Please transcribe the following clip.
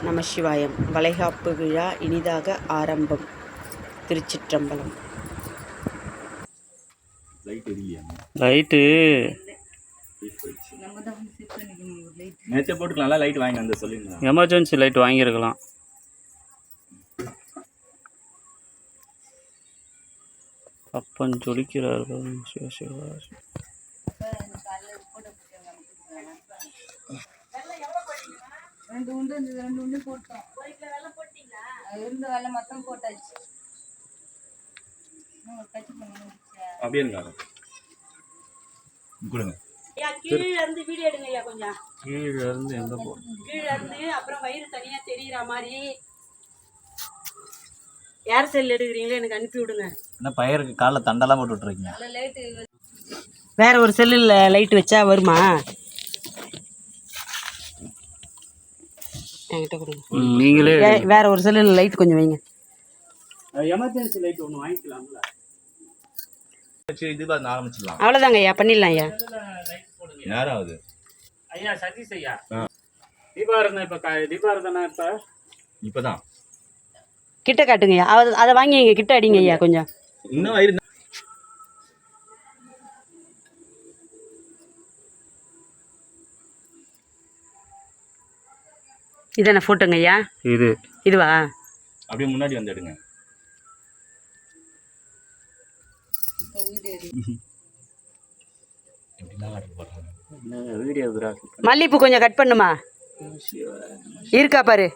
நமசிவாயம். வளைகாப்பு விழா இனிதாக ஆரம்பம். திருச்சிற்றம்பலம். லைட்டு நேற்று போட்டுக்கலாம். லைட் வாங்கி வந்து சொல்லிருந்தேன். எமர்ஜென்சி லைட் வாங்கியிருக்கலாம். அப்பன் ஜொலிக்கிறார்கள். ரெண்டு உண்டு போட்டோம். இருந்த வெள்ளை மொத்தம் போட்டாச்சு. அப்படியே இருக்காங்க. கொடுங்க. கீழே இருந்து வீடியோ எடுங்க ஐயா. கொஞ்சம் கீழே இருந்து எங்க போ? கீழே இருந்து அப்புறம் வயிறு தனியா தெரியுற மாதிரி யார் செல் எடுக்கிறீங்களோ எனக்கு அனுப்பி விடுங்க. என்ன பயிருக்கு காலில் தண்டெல்லாம் போட்டு விட்டுருக்கீங்க? வேற ஒரு செல்லில் லைட் வச்சா வருமா? என்கிட்ட கொடுங்க. நீங்களே வேற ஒரு செல்லில் லைட் கொஞ்சம் வைங்க. எமர்ஜென்சி லைட் ஒன்று வாங்கிக்கலாம்ல. இது ஆரம்பிச்சிடலாம். அவ்வளோதாங்க ஐயா, பண்ணிடலாம் ஐயா. நேரம் ஆகுது ஐயா. சதீஷ் ஐயா, தீபாவளி இப்போ தீபாவளி இப்போ இப்போதான் கிட்ட காட்டுங்க ஐயா. அதை வாங்கி இங்கே கிட்ட அடிங்க ஐயா. கொஞ்சம் இன்னும் வயிறு இதான ஃபோட்டோங்க ஐயா? இதுவா? அப்படியே முன்னாடி வந்து எடுங்க. வீடியோகிராஃபி. மல்லிப்பூ கொஞ்சம் கட் பண்ணுமா? இருக்கா பாரு.